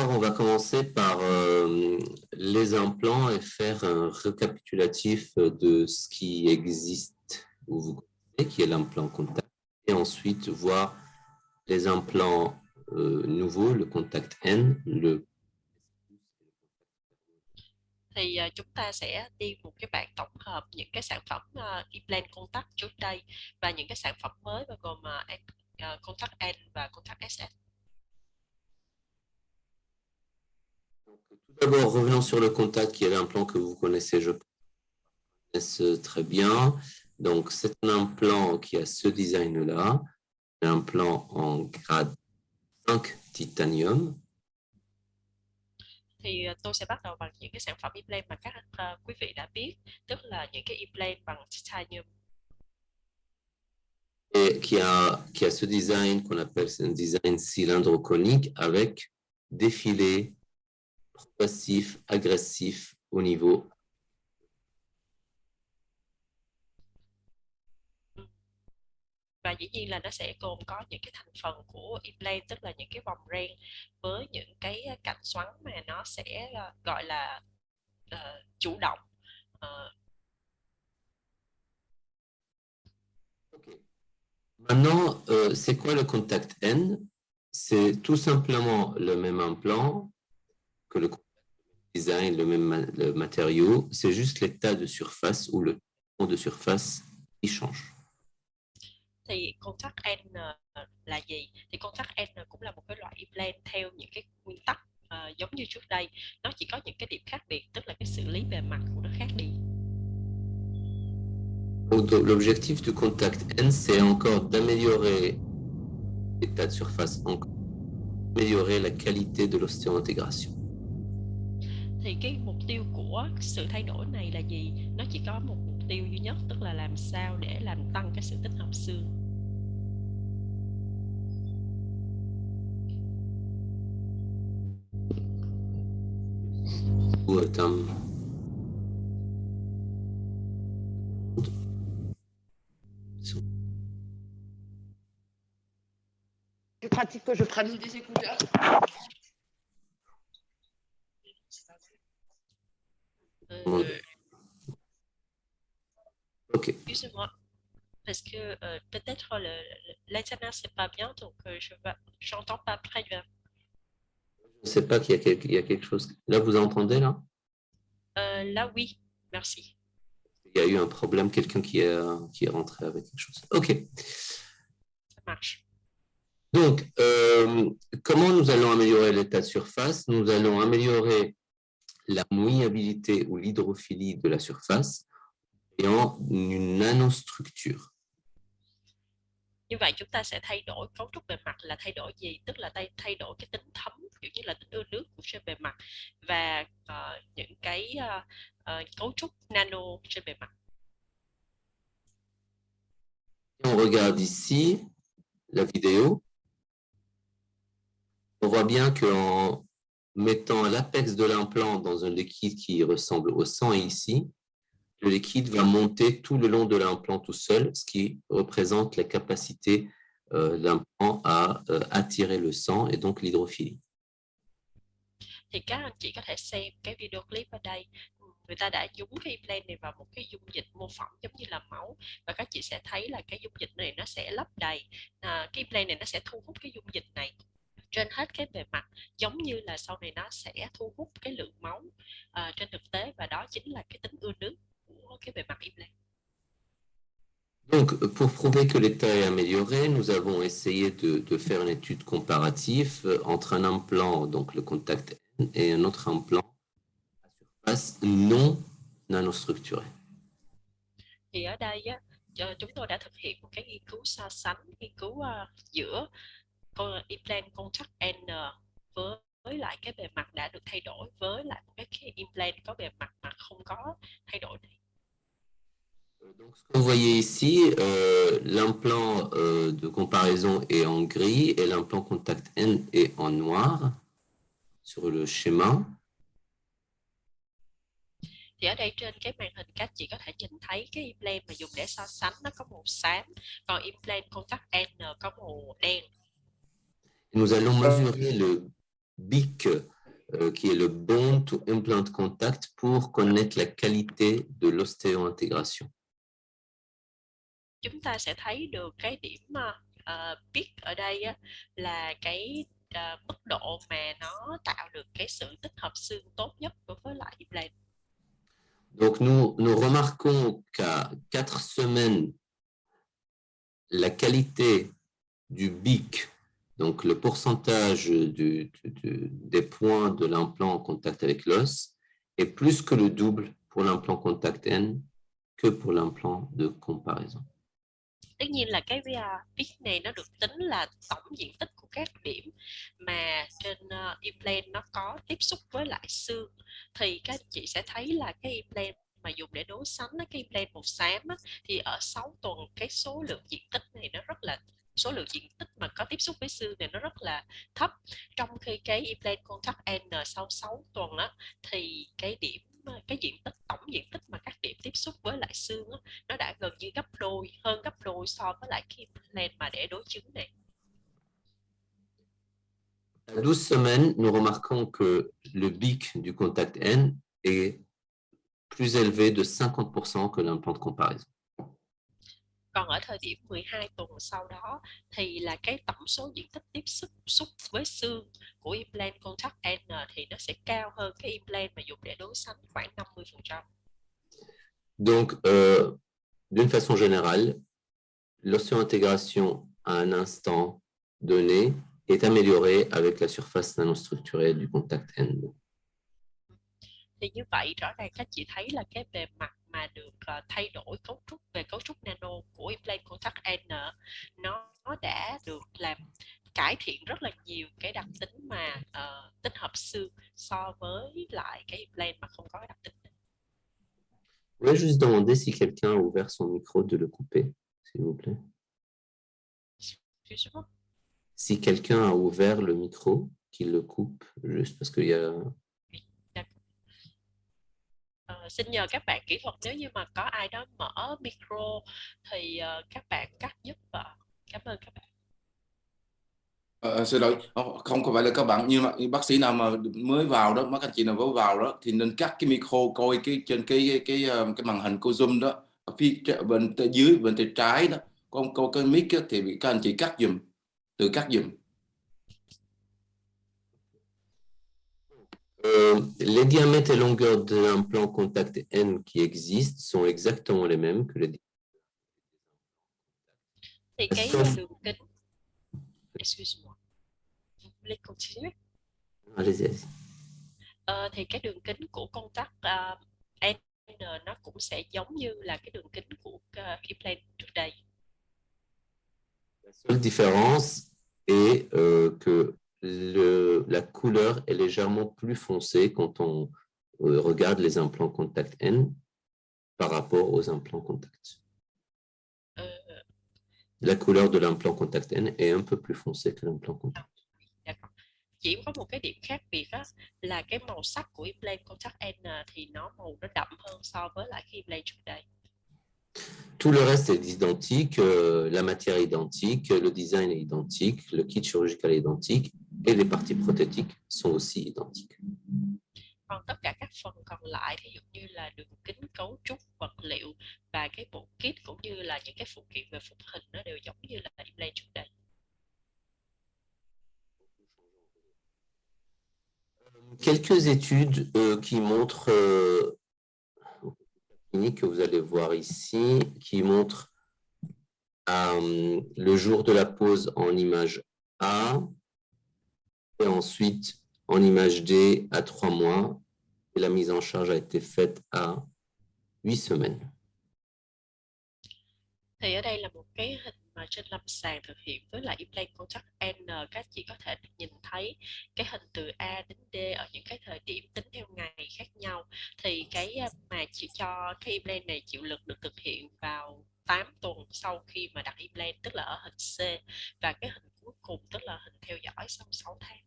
d'abord, on va commencer par les implants et faire un récapitulatif de ce qui existe où vous connaissez, qui est l'implant contact, et ensuite voir les implants nouveaux, le contact N, Thì chúng ta sẽ đi một cái bảng tổng hợp những cái sản phẩm implant contact trước đây và những cái sản phẩm mới bao gồm contact N và contact SS. Tout d'abord, revenons sur le contact qui est l'implant que vous connaissez, je pense très bien. Donc, c'est un implant qui a ce design-là, un implant en grade 5 titanium. Thì tôi sẽ bắt đầu bằng những cái sản phẩm implant mà các quý vị đã biết, tức là những cái implant bằng titanium. Et qui a ce design qu'on appelle un design cylindre conique avec défilé progressif, agressif au niveau. Và dĩ nhiên là nó sẽ gồm có những cái thành phần của implant, tức là những cái vòng ren với những cái cạnh xoắn mà nó sẽ gọi là chủ động. Okay. Maintenant, c'est quoi le contact N? C'est tout simplement le même implant que le design, le même le matériau. C'est juste l'état de surface ou le ton de surface qui change. Thì contact N là gì? Thì contact N cũng là một cái loại implant theo những cái nguyên tắc giống như trước đây. Nó chỉ có những cái điểm khác biệt, tức là cái xử lý bề mặt của nó khác đi. Donc, l'objectif du contact N, c'est encore d'améliorer l'état de surface, encore améliorer la qualité de l'ostéo-intégration. Thì cái mục tiêu của sự thay đổi này là gì? Nó chỉ có một mục tiêu duy nhất, tức là làm sao để làm tăng cái sự tích hợp xương. Plus pratique que je prenne des écouteurs. Ok. Excusez-moi, parce que peut-être l'internet c'est pas bien, donc j'entends pas très bien. Je ne sais pas qu'il y a quelque chose. Là, vous entendez là? Là, oui, merci. Il y a eu un problème, quelqu'un qui est rentré avec quelque chose. Ok. Ça marche. Donc, comment nous allons améliorer l'état de surface? Nous allons améliorer la mouillabilité ou l'hydrophilie de la surface et en une nanostructure. Như vậy chúng ta sẽ thay đổi cấu trúc bề mặt là thay đổi gì? Tức là thay đổi cái tính thấm, kiểu như là tính ưa nước của trên bề mặt và những cái cấu trúc nano trên bề mặt. On regarde ici la vidéo. On voit bien qu'en mettant l'apex de l'implant dans un liquide qui ressemble au sang ici, le liquide va monter tout le long de l'implant tout seul, ce qui représente la capacité de l'implant à attirer le sang et donc l'hydrophilie. Thì các anh chị có thể xem cái video clip ở đây. Người ta đã nhúng cái implant này vào một cái dung dịch mô phỏng giống như là máu, và các chị sẽ thấy là cái dung dịch này nó sẽ lấp đầy, cái implant này nó sẽ thu hút cái dung dịch này trên hết cái bề mặt, giống như là sau này nó sẽ thu hút cái lượng máu trên thực tế, và đó chính là cái tính ưa nước của cái bề mặt implant. Donc, pour prouver que l'état est amélioré, nous avons essayé de faire une étude comparative entre un implant, donc le contact N, et un autre implant à surface non nanostructurée. Thì ở đây chúng tôi đã thực hiện một cái nghiên cứu so sánh, nghiên cứu giữa implant contact N với lại cái bề mặt đã được thay đổi với lại một cái implant có bề mặt mà không có thay đổi này. Donc, ce que vous voyez ici, l'implant de comparaison est en gris et l'implant contact N est en noir sur le schéma. Thì ở đây trên cái màn hình các chị có thể nhìn thấy cái implant mà dùng để so sánh nó có màu xám, còn implant contact N có màu đen. Nous allons mesurer le bic qui est le bone to implant contact pour connaître la qualité de l'ostéo-intégration. Chúng ta sẽ thấy được cái điểm peak ở đây á, là cái mức độ mà nó tạo được cái sự tích hợp xương tốt nhất đối với lại implant. Donc, nous remarquons qu'à 4 semaines, la qualité du BIC, donc le pourcentage des points de l'implant en contact avec l'os, est plus que le double pour l'implant contact N que pour l'implant de comparaison. Tất nhiên là cái peak này nó được tính là tổng diện tích của các điểm mà trên implant nó có tiếp xúc với lại xương, thì các anh chị sẽ thấy là cái implant mà dùng để đối sánh với cái implant màu xám á, thì ở 6 tuần cái số lượng diện tích này nó rất là số lượng diện tích mà có tiếp xúc với xương này nó rất là thấp, trong khi cái implant contact N sau 6 tuần á, thì cái diện tích tổng diện tích mà các điểm tiếp xúc với lại xương á, nó đã gần như hơn gấp đôi so với lại cái implant mà để đối chứng này. À 12 semaines, nous remarquons que le BIC du contact N est plus élevé de 50% que l'implant de comparaison. Còn ở thời điểm 12 tuần sau đó thì là cái tổng số diện tích tiếp xúc với xương của implant contact N thì nó sẽ cao hơn cái implant mà dùng để đối sánh khoảng 50%. Donc, d'une façon générale, l'ostéo-intégration à un instant donné est améliorée avec la surface nanostructurée du contact N. Thì như vậy rõ ràng các chị thấy là cái bề mặt mà được thay đổi cấu trúc nano của implant contact N nó đã được làm cải thiện rất là nhiều cái đặc tính mà tích hợp xương so với lại cái implant mà không có đặc tính. Je voulais juste demander si quelqu'un a ouvert son micro de le couper, s'il vous plaît. Si quelqu'un a ouvert le micro, qu'il le coupe, juste parce qu'il y a... Xin nhờ các bạn kỹ thuật, nếu như mà có ai đó mở micro thì các bạn cắt giúp ạ. Cảm ơn các bạn. Xin lỗi, không có phải là các bạn, nhưng mà bác sĩ nào mà mới vào đó, các anh chị nào mới vào đó thì nên cắt cái micro, coi cái trên cái màn hình của Zoom đó, ở phía bên dưới, bên tay trái đó, có cái mic đó, thì các anh chị cắt giùm, tự cắt giùm. Les diamètres et longueurs de l'implant contact N qui existent sont exactement les mêmes que les thì cái đường kính, excuse-moi, vous voulez continuer? Allez-y. Thì cái đường kính của contact N nó cũng sẽ giống như là cái đường kính của implant trước đây. La seule différence est que la couleur est légèrement plus foncée quand on regarde les implants contact N par rapport aux implants contact. La couleur de l'implant contact N est un peu plus foncée que l'implant contact. Chỉ có một cái điểm khác biệt đó, là cái màu sắc của implant contact N thì màu nó đậm hơn so với lại cái implant trước đây. Tout le reste est identique, la matière est identique, le design est identique, le kit chirurgical est identique et les parties prothétiques sont aussi identiques. Còn tất cả các phần còn lại, ví dụ như là đường kính, cấu trúc, vật liệu và cái bộ kit cũng như là những cái phụ kiện về phục hình nó đều giống như là implant trước đây. Quelques études qui montrent que vous allez voir ici, qui montre le jour de la pose en image A et ensuite en image D à 3 mois. Et la mise en charge a été faite à 8 semaines. Thì ở đây là một cái hình mà trên lâm sàng thực hiện với lại implant contact N. Các chị có thể nhìn thấy cái hình từ A đến D ở những cái thời điểm tính theo ngày khác nhau. Thì cái mà chỉ cho cái implant này chịu lực được thực hiện vào 8 tuần sau khi mà đặt implant, tức là ở hình C, và cái hình cuối cùng tức là hình theo dõi sau 6 tháng.